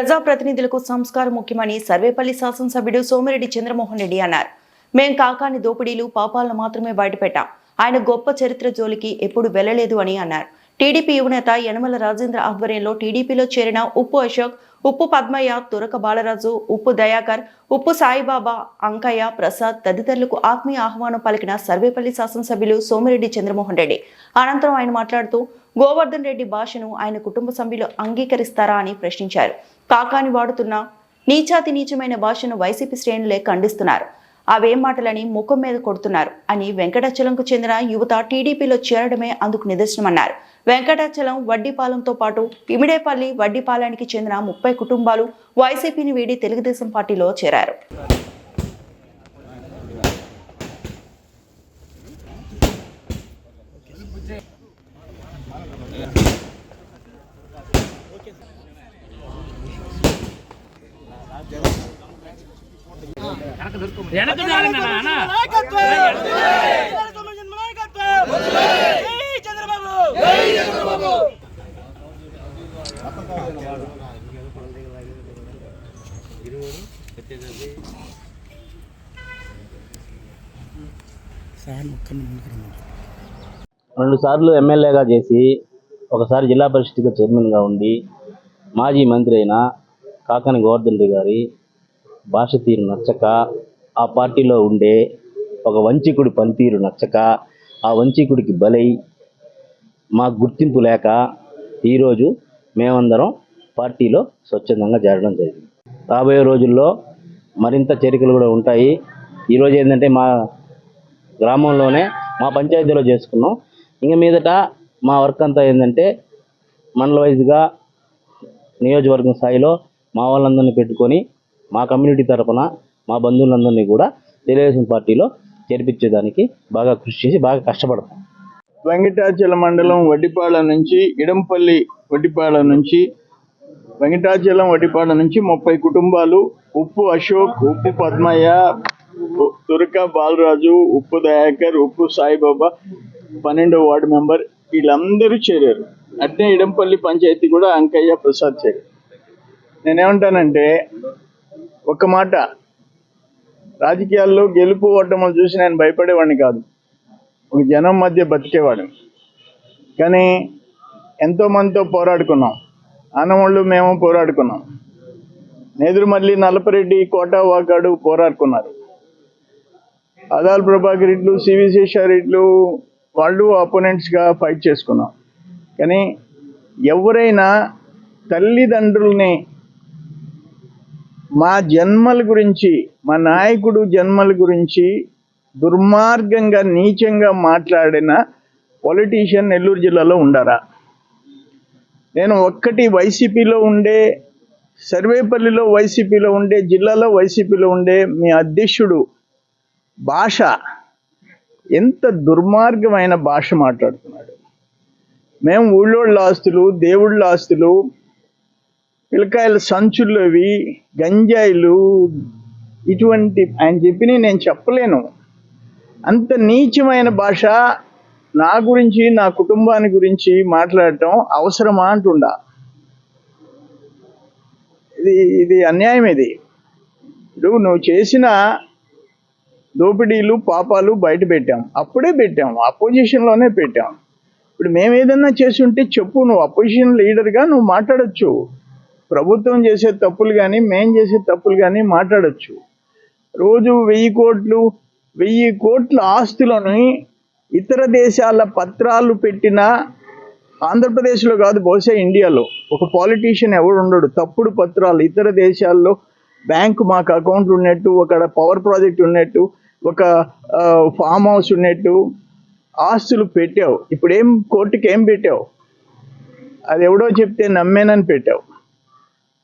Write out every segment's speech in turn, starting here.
ప్రజాప్రతినిధులకు సంస్కారం ముఖ్యమని సర్వేపల్లి శాసనసభ్యుడు సోమిరెడ్డి చంద్రమోహన్ రెడ్డి అన్నారు. మేం కాకాని దోపిడీలు పాపాలను మాత్రమే బయటపెట్టాం. ఆయన గొప్ప చరిత్ర జోలికి ఎప్పుడు వెళ్లలేదు అని అన్నారు. టీడీపీ యువనేత యనమల రాజేంద్ర ఆధ్వర్యంలో టీడీపీలో చేరిన ఉప్పు అశోక్, ఉప్పు పద్మయ్య, తురక బాలరాజు, ఉప్పు దయాకర్, ఉప్పు సాయిబాబా, అంకయ్య, ప్రసాద్ తదితరులకు ఆత్మీయ ఆహ్వానం పలికిన సర్వేపల్లి శాసనసభ్యులు సోమిరెడ్డి చంద్రమోహన్ రెడ్డి అనంతరం ఆయన మాట్లాడుతూ గోవర్ధన్ రెడ్డి భాషను ఆయన కుటుంబ సభ్యులు అంగీకరిస్తారా అని ప్రశ్నించారు. కాకాని వాడుతున్న నీచాతి నీచమైన భాషను వైసీపీ శ్రేణులే ఖండిస్తున్నారు. అవేం మాటలని ముఖం మీద కొడుతున్నారు అని వెంకటాచలంకు చెందిన యువత టీడీపీలో చేరడమే అందుకు నిదర్శనమన్నారు. వెంకటాచలం, వడ్డిపాలెంతో పాటు ఇమిడేపల్లి, వడ్డిపాలెనికి చెందిన 30 కుటుంబాలు వైసీపీని వీడి తెలుగుదేశం పార్టీలో చేరారు. రెండు సార్లు ఎమ్మెల్యేగా చేసి ఒకసారి జిల్లా పరిషత్ చైర్మన్గా ఉండి మాజీ మంత్రి అయిన కాకాని గోవర్ధన్ రెడ్డి గారి భాష తీరు నచ్చక, ఆ పార్టీలో ఉండే ఒక వంచకుడి పనితీరు నచ్చక, ఆ వంచకుడికి బలై మాకు గుర్తింపు లేక ఈరోజు మేమందరం పార్టీలో స్వచ్ఛందంగా చేరడం జరిగింది. రాబోయే రోజుల్లో మరింత చేరికలు కూడా ఉంటాయి. ఈరోజు ఏంటంటే మా గ్రామంలోనే మా పంచాయతీలో చేసుకున్నాం. ఇంక మీదట మా వర్క్ అంతా ఏంటంటే మండల వైజ్గా నియోజకవర్గం స్థాయిలో మా వాళ్ళందరినీ పెట్టుకొని మా కమ్యూనిటీ తరఫున మా బంధువులందరినీ కూడా తెలుగుదేశం పార్టీలో చేర్పించేదానికి బాగా కృషి చేసి బాగా కష్టపడతాం. వెంకటాచలం మండలం వడ్డిపాలెం నుంచి ఇడంపల్లి వడ్డిపాలెం నుంచి వెంకటాచలం వడ్డిపాలెం నుంచి 30 కుటుంబాలు ఉప్పు అశోక్, ఉప్పు పద్మయ్య, తురక బాలరాజు, ఉప్పు దయాకర్, ఉప్పు సాయిబాబా 12వ వార్డు మెంబర్ వీళ్ళందరూ చేరారు. అట్నే ఇడంపల్లి పంచాయతీ కూడా అంకయ్య, ప్రసాద్ చేరారు. నేనేమంటానంటే ఒక మాట, రాజకీయాల్లో గెలుపు ఓటములు చూసి నేను భయపడేవాడిని కాదు. ఒక జనం మధ్య బతికేవాడు. కానీ ఎంతోమందితో పోరాడుకున్నాం. ఆనవాళ్ళు మేము పోరాడుకున్నాం. నేదురుమల్లి, నల్లపరెడ్డి, కోట వాకాడు పోరాడుకున్నారు. ఆదాల్ ప్రభాకర్ రెడ్లు, సివి శేషారెడ్లు వాళ్ళు అపోనెంట్స్గా ఫైట్ చేసుకున్నాం. కానీ ఎవరైనా తల్లిదండ్రుల్ని మా జన్మల గురించి, మా నాయకుడు జన్మల గురించి దుర్మార్గంగా నీచంగా మాట్లాడిన పొలిటీషియన్ నెల్లూరు జిల్లాలో ఉండారా? నేను ఒక్కటి వైసీపీలో ఉండే, సర్వేపల్లిలో వైసీపీలో ఉండే, జిల్లాలో వైసీపీలో ఉండే మీ అధ్యక్షుడు భాష ఎంత దుర్మార్గమైన భాష మాట్లాడుతున్నాడు. మేము ఊళ్ళోళ్ళ ఆస్తులు, దేవుళ్ళ ఆస్తులు, పిల్లకాయల సంచులు, అవి గంజాయిలు, ఇటువంటి ఆయన చెప్పిన నేను చెప్పలేను. అంత నీచమైన భాష నా గురించి, నా కుటుంబాన్ని గురించి మాట్లాడటం అవసరమా అంటుండా. ఇది అన్యాయం. ఇది ఇప్పుడు నువ్వు చేసిన దోపిడీలు పాపాలు బయట పెట్టాం, అప్పుడే పెట్టాం, అపోజిషన్లోనే పెట్టాం. ఇప్పుడు మేము ఏదన్నా చేసి ఉంటే చెప్పు, నువ్వు అపోజిషన్ లీడర్గా నువ్వు మాట్లాడచ్చు. ప్రభుత్వం చేసే తప్పులు కానీ మేం చేసే తప్పులు కానీ మాట్లాడచ్చు. రోజు 1000 కోట్ల ఆస్తులని ఇతర దేశాల పత్రాలు పెట్టిన, ఆంధ్రప్రదేశ్లో కాదు బహుశా ఇండియాలో ఒక పాలిటీషియన్ ఎవడు ఉండడు తప్పుడు పత్రాలు, ఇతర దేశాల్లో బ్యాంకు మాకు అకౌంట్ ఉన్నట్టు, ఒక పవర్ ప్రాజెక్ట్ ఉన్నట్టు, ఒక ఫామ్ హౌస్ ఉన్నట్టు ఆస్తులు పెట్టావు. ఇప్పుడు కోర్టుకి ఏం పెట్టావు? అది ఎవడో చెప్తే నమ్మేనని పెట్టావు.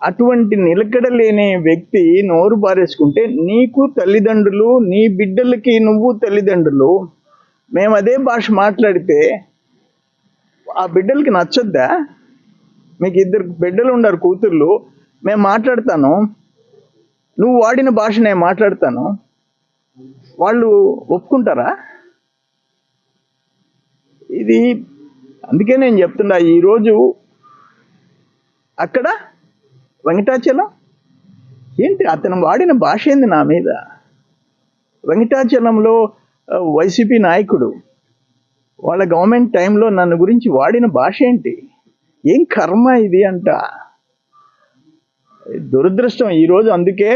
అటువంటి నిలకడలేని వ్యక్తి నోరు బారేసుకుంటే నీకు తల్లిదండ్రులు, నీ బిడ్డలకి నువ్వు తల్లిదండ్రులు, మేము అదే భాష మాట్లాడితే ఆ బిడ్డలకి నచ్చొద్దా? మీకు 2 బిడ్డలు ఉన్నారు, కూతుర్లు. మేము మాట్లాడతాను, నువ్వు వాడిన భాష నేను మాట్లాడతాను, వాళ్ళు ఒప్పుకుంటారా? ఇది అందుకే నేను చెప్తున్నా, ఈరోజు అక్కడ వెంకటాచలం ఏంటి అతను వాడిన భాష ఏంది నా మీద? వెంకటాచలంలో వైసీపీ నాయకుడు వాళ్ళ గవర్నమెంట్ టైంలో నన్ను గురించి వాడిన భాష ఏంటి? ఏం కర్మ ఇది అంట. దురదృష్టం ఈరోజు. అందుకే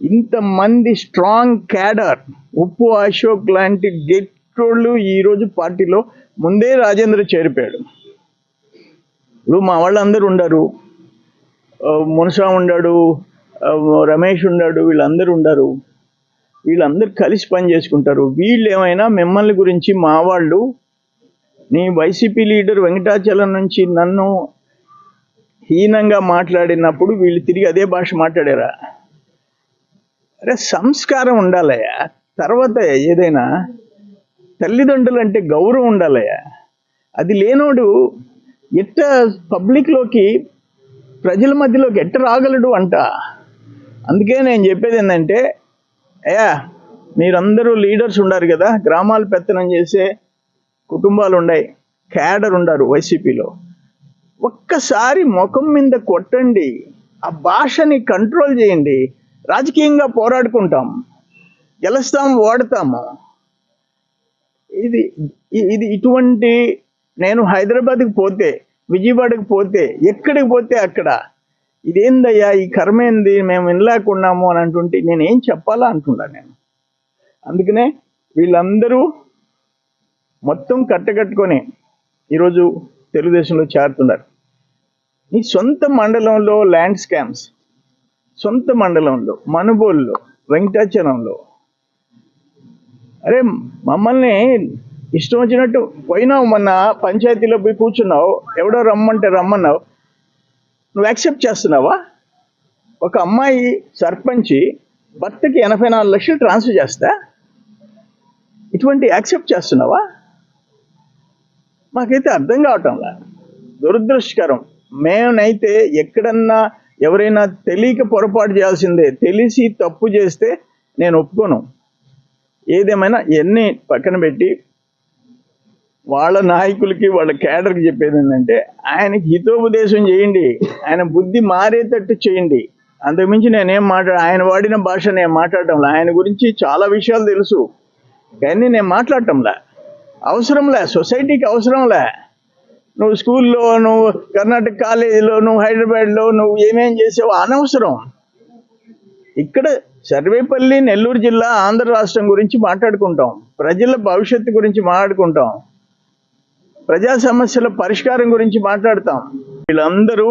ఇంతమంది స్ట్రాంగ్ క్యాడర్, ఉప్పు అశోక్ లాంటి గెట్టోళ్ళు ఈరోజు పార్టీలో ముందే రాజేంద్ర చేరిపోయాడు. ఇప్పుడు మా వాళ్ళందరూ ఉండరు, మునసా ఉండాడు, రమేష్ ఉండాడు, వీళ్ళందరూ ఉండరు. వీళ్ళందరూ కలిసి పని చేసుకుంటారు. వీళ్ళు ఏమైనా మిమ్మల్ని గురించి మా వాళ్ళు, నీ వైసీపీ లీడర్ వెంకటాచలం నుంచి నన్ను హీనంగా మాట్లాడినప్పుడు వీళ్ళు తిరిగి అదే భాష మాట్లాడారా? అరే సంస్కారం ఉండాలయ్యా. తర్వాత ఏదైనా తల్లిదండ్రులు అంటే గౌరవం ఉండాలయ్యా. అది లేనోడు ఎట్ట పబ్లిక్లోకి, ప్రజల మధ్యలోకి ఎట్ట రాగలడు అంట. అందుకే నేను చెప్పేది ఏంటంటే, అయ్యా మీరందరూ లీడర్స్ ఉండారు కదా, గ్రామాలు పెత్తనం చేసే కుటుంబాలు ఉన్నాయి, క్యాడర్ ఉండారు వైసీపీలో. ఒక్కసారి ముఖం మీద కొట్టండి, ఆ భాషని కంట్రోల్ చేయండి. రాజకీయంగా పోరాడుకుంటాం, గెలుస్తాం, ఓడతాము. ఇది ఇటువంటి నేను హైదరాబాద్కి పోతే, విజయవాడకి పోతే, ఎక్కడికి పోతే అక్కడ ఇదేందయ్యా ఈ కర్మేంది, మేము వినలేకున్నాము అని అంటుంటే నేనేం చెప్పాలా అంటున్నా నేను. అందుకనే వీళ్ళందరూ మొత్తం కట్టకట్టుకొని ఈరోజు తెలుగుదేశంలో చేరుతున్నారు. నీ సొంత మండలంలో ల్యాండ్ స్కామ్స్, సొంత మండలంలో మనుబోలులో, వెంకటాచలంలో, అరే మమ్మల్ని ఇష్టం వచ్చినట్టు పోయినావు. మొన్న పంచాయతీలో పోయి కూర్చున్నావు, ఎవడో రమ్మంటే రమ్మన్నావు, నువ్వు యాక్సెప్ట్ చేస్తున్నావా? ఒక అమ్మాయి సర్పంచి భర్తకి 84 లక్షలు ట్రాన్స్ఫర్ చేస్తా, ఇటువంటి యాక్సెప్ట్ చేస్తున్నావా? మాకైతే అర్థం కావటంలా. దురదృష్టకరం. మేమైతే ఎక్కడన్నా ఎవరైనా తెలియక పొరపాటు చేయాల్సిందే, తెలిసి తప్పు చేస్తే నేను ఒప్పుకోను. ఏదేమైనా ఎన్ని పక్కన పెట్టి వాళ్ళ నాయకులకి, వాళ్ళ క్యాడర్కి చెప్పేది ఏంటంటే, ఆయనకి హితోపదేశం చేయండి, ఆయన బుద్ధి మారేటట్టు చేయండి. అంతకుమించి నేనేం ఆయన వాడిన భాష నేను మాట్లాడటంలా. ఆయన గురించి చాలా విషయాలు తెలుసు, కానీ నేను మాట్లాడటంలా. అవసరంలే, సొసైటీకి అవసరంలే. నువ్వు స్కూల్లో, నువ్వు కర్ణాటక కాలేజీలో, నువ్వు హైదరాబాద్లో నువ్వు ఏమేం చేసావో అనవసరం. ఇక్కడ సర్వేపల్లి, నెల్లూరు జిల్లా, ఆంధ్ర రాష్ట్రం గురించి మాట్లాడుకుంటాం, ప్రజల భవిష్యత్తు గురించి మాట్లాడుకుంటాం, ప్రజా సమస్యల పరిష్కారం గురించి మాట్లాడతాం. వీళ్ళందరూ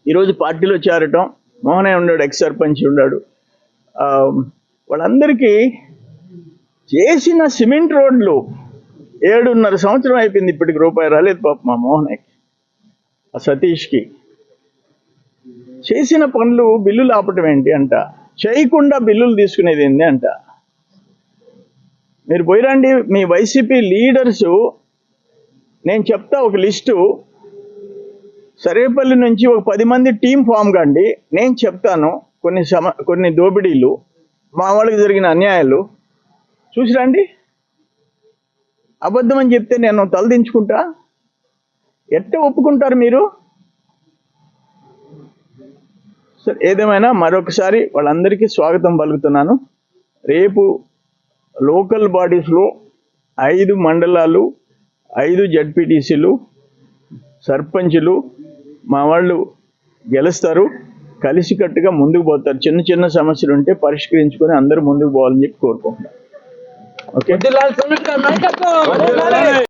ఈరోజు పార్టీలో చేరటం, మోహనయ్య ఉన్నాడు, ఎక్స్ సర్పంచ్ ఉన్నాడు, వాళ్ళందరికీ చేసిన సిమెంట్ రోడ్లు 7.5 సంవత్సరం అయిపోయింది, ఇప్పటికి రూపాయి రాలేదు పాప మా మోహనయ్యకి, ఆ సతీష్కి. చేసిన పనులు బిల్లులు ఆపటం ఏంటి అంట, చేయకుండా బిల్లులు తీసుకునేది ఏంటి అంట. మీరు పోయిరండి, మీ వైసీపీ లీడర్సు, నేను చెప్తా ఒక లిస్టు, సర్వేపల్లి నుంచి ఒక 10 మంది టీం ఫామ్ కండి, నేను చెప్తాను కొన్ని దోపిడీలు, మా వాళ్ళకి జరిగిన అన్యాయాలు చూసిరండి. అబద్ధం అని చెప్తే నేను తలదించుకుంటా? ఎట్ట ఒప్పుకుంటారు మీరు? సరే, ఏదేమైనా మరొకసారి వాళ్ళందరికీ స్వాగతం పలుకుతున్నాను. రేపు లోకల్ బాడీస్లో 5 మండలాలు, 5 జడ్పీటీసీలు, సర్పంచులు మా వాళ్ళు గెలుస్తారు, కలిసికట్టుగా ముందుకు పోతారు. చిన్న చిన్న సమస్యలు ఉంటే పరిష్కరించుకొని అందరూ ముందుకు పోవాలని చెప్పి కోరుకుంటున్నాను. ఓకే.